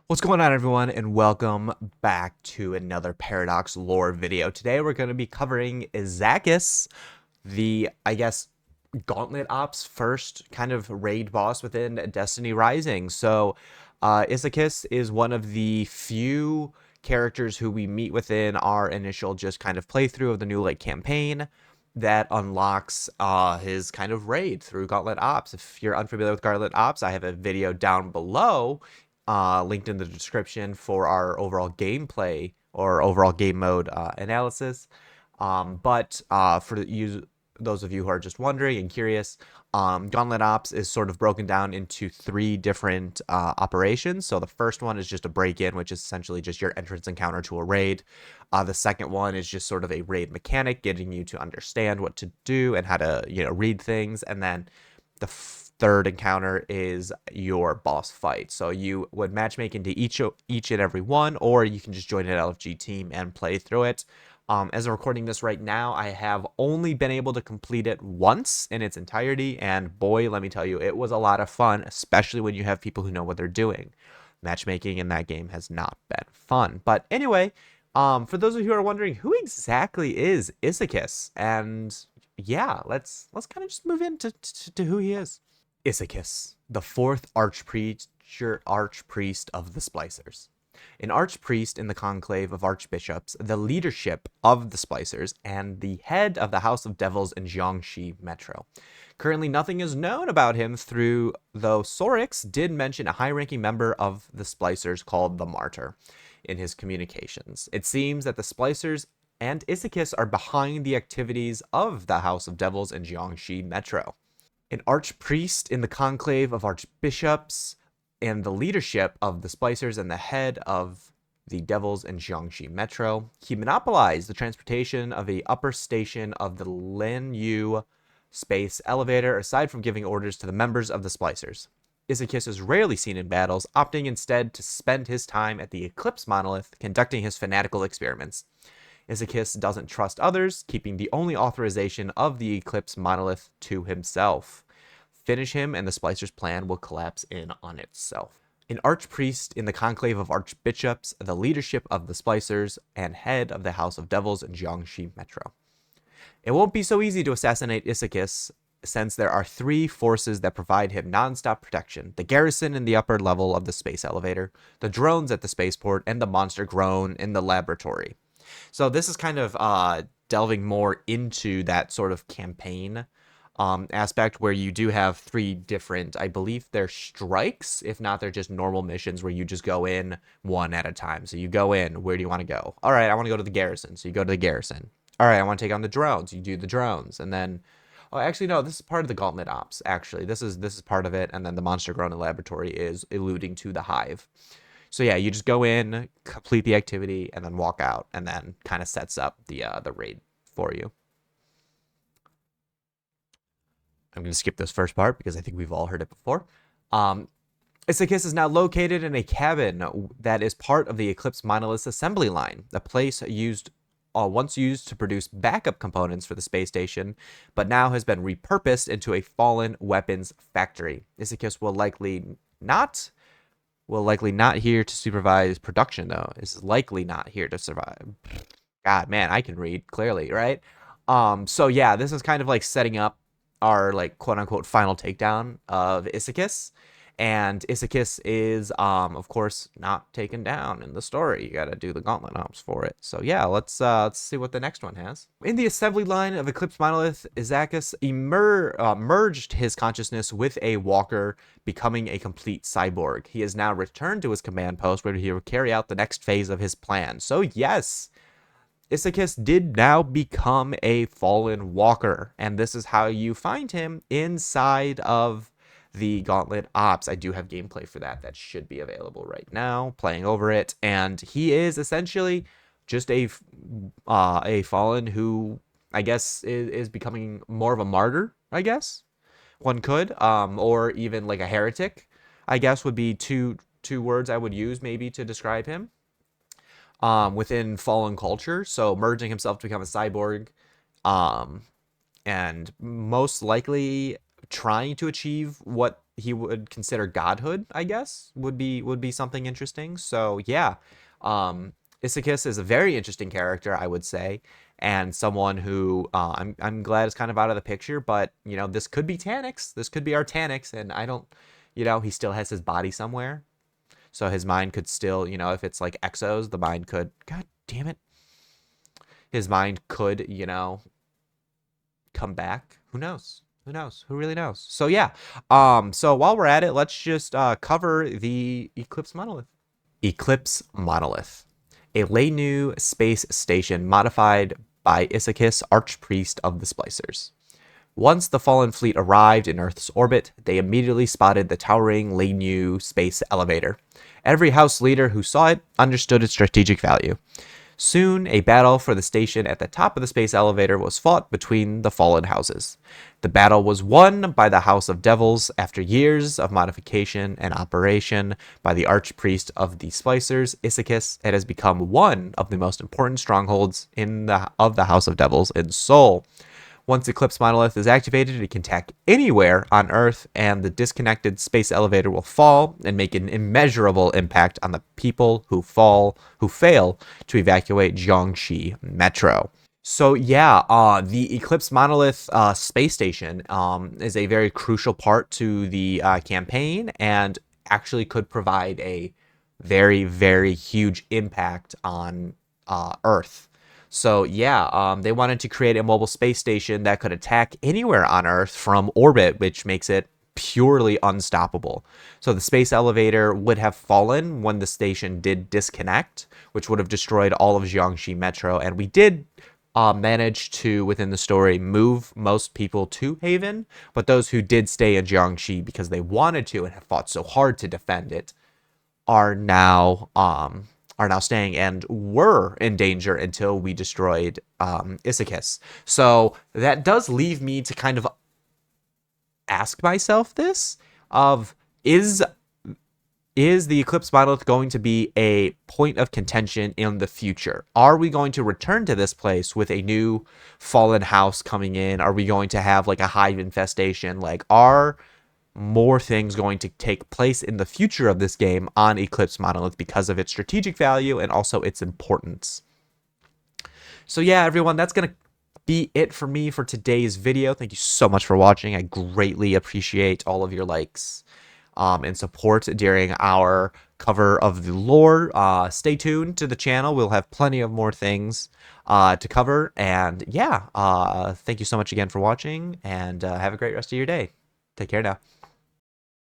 What's going on, everyone, and welcome back to another Paradox lore video. Today we're going to be covering Issakis, the, Gauntlet Ops first kind of raid boss within Destiny Rising. Issakis is one of the few characters who we meet within our initial just kind of playthrough of the New Lake campaign that unlocks his kind of raid through Gauntlet Ops. If you're unfamiliar with Gauntlet Ops, I have a video down below linked in the description for our overall gameplay or overall game mode analysis. Those of you who are just wondering and curious, Gauntlet Ops is sort of broken down into three different operations. So the first one is just a break-in, which is essentially just your entrance encounter to a raid. The second one is just sort of a raid mechanic, getting you to understand what to do and how to, read things. And then the third encounter is your boss fight. So you would matchmake into each and every one, or you can just join an LFG team and play through it. As I'm recording this right now, I have only been able to complete it once in its entirety, and boy, let me tell you, it was a lot of fun, especially when you have people who know what they're doing. Matchmaking in that game has not been fun. But anyway, for those of you who are wondering, who exactly is Issakis? And yeah, let's kind of just move into to who he is. Issakis, the fourth archpriest of the Splicers. An archpriest in the conclave of archbishops, the leadership of the Splicers, and the head of the House of Devils in Jiangxi Metro. Currently, nothing is known about him though Sorix did mention a high-ranking member of the Splicers called the Martyr in his communications. It seems that the Splicers and Issakis are behind the activities of the House of Devils in Jiangxi Metro. An archpriest in the conclave of archbishops and the leadership of the Splicers and the head of the Devils in Jiangxi Metro. He monopolized the transportation of the upper station of the Linyu space elevator, aside from giving orders to the members of the Splicers. Issakis is rarely seen in battles, opting instead to spend his time at the Eclipse Monolith, conducting his fanatical experiments. Issakis doesn't trust others, keeping the only authorization of the Eclipse Monolith to himself. Finish him and the Splicers' plan will collapse in on itself. An archpriest in the conclave of archbishops, the leadership of the Splicers, and head of the House of Devils in Jiangxi Metro. It won't be so easy to assassinate Issakis, since there are three forces that provide him non-stop protection: the garrison in the upper level of the space elevator, the drones at the spaceport, and the monster drone in the laboratory. So this is kind of delving more into that sort of campaign aspect, where you do have three different, I believe they're strikes. If not, they're just normal missions where you just go in one at a time. So you go in, where do you want to go? All right, I want to go to the garrison. So you go to the garrison. All right, I want to take on the drones. You do the drones. And then, oh, actually, no, this is part of the Gauntlet Ops. Actually, this is part of it. And then the monster drone in the laboratory is alluding to the hive. So yeah, you just go in, complete the activity, and then walk out, and then kind of sets up the raid for you. I'm going to skip this first part because I think we've all heard it before. Issakis is now located in a cabin that is part of the Eclipse Monolith's assembly line, a place once used to produce backup components for the space station, but now has been repurposed into a fallen weapons factory. Issakis will likely not here to supervise production, though. Is likely not here to survive. God, man, I can read clearly, right? So yeah, this is kind of like setting up our, like, quote unquote final takedown of Issakis. And Issakis is of course not taken down in the story. You gotta do the Gauntlet Ops for it. So yeah, let's see what the next one has. In the assembly line of Eclipse Monolith, Issakis merged his consciousness with a walker, becoming a complete cyborg. He is now returned to his command post, where he will carry out the next phase of his plan. So yes, Issakis did now become a fallen walker, and this is how you find him inside of the Gauntlet Ops. I do have gameplay for that should be available right now, playing over it, and he is essentially just a fallen who, I guess, is becoming more of a martyr, I guess one could, or even like a heretic, I guess, would be two words I would use maybe to describe him within fallen culture. So merging himself to become a cyborg, and most likely trying to achieve what he would consider godhood, I guess, would be something interesting. So yeah, Issakis is a very interesting character, I would say, and someone who I'm glad is kind of out of the picture. But you know, this could be Tanix, this could be our Tanix, and I don't, you know, he still has his body somewhere, so his mind could still, you know, if it's like Exos, the mind could, God damn it, his mind could, you know, come back. Who knows? Who knows? Who really knows? So yeah. So while we're at it, let's just cover the Eclipse Monolith. Eclipse Monolith, a Lenu space station modified by Issakis, Archpriest of the Splicers. Once the fallen fleet arrived in Earth's orbit, they immediately spotted the towering Lenu space elevator. Every house leader who saw it understood its strategic value. Soon, a battle for the station at the top of the space elevator was fought between the fallen houses. The battle was won by the House of Devils after years of modification and operation by the Archpriest of the Splicers, Issakis. It has become one of the most important strongholds of the House of Devils in Seoul. Once Eclipse Monolith is activated, it can attack anywhere on Earth, and the disconnected space elevator will fall and make an immeasurable impact on the people who fail to evacuate Jiangxi Metro. So yeah, the Eclipse Monolith space station is a very crucial part to the campaign, and actually could provide a very, very huge impact on Earth. So yeah, they wanted to create a mobile space station that could attack anywhere on Earth from orbit, which makes it purely unstoppable. So the space elevator would have fallen when the station did disconnect, which would have destroyed all of Jiangxi Metro. And we did manage to, within the story, move most people to Haven, but those who did stay in Jiangxi because they wanted to and have fought so hard to defend it are now staying and were in danger until we destroyed Issakis. So that does leave me to kind of ask myself this of is the Eclipse Monolith going to be a point of contention in the future? Are we going to return to this place with a new fallen house coming in? Are we going to have like a hive infestation? Like, are more things going to take place in the future of this game on Eclipse Monolith because of its strategic value and also its importance? So yeah, everyone, that's going to be it for me for today's video. Thank you so much for watching. I greatly appreciate all of your likes and support during our cover of the lore. Stay tuned to the channel. We'll have plenty of more things to cover. And yeah, thank you so much again for watching, and have a great rest of your day. Take care now.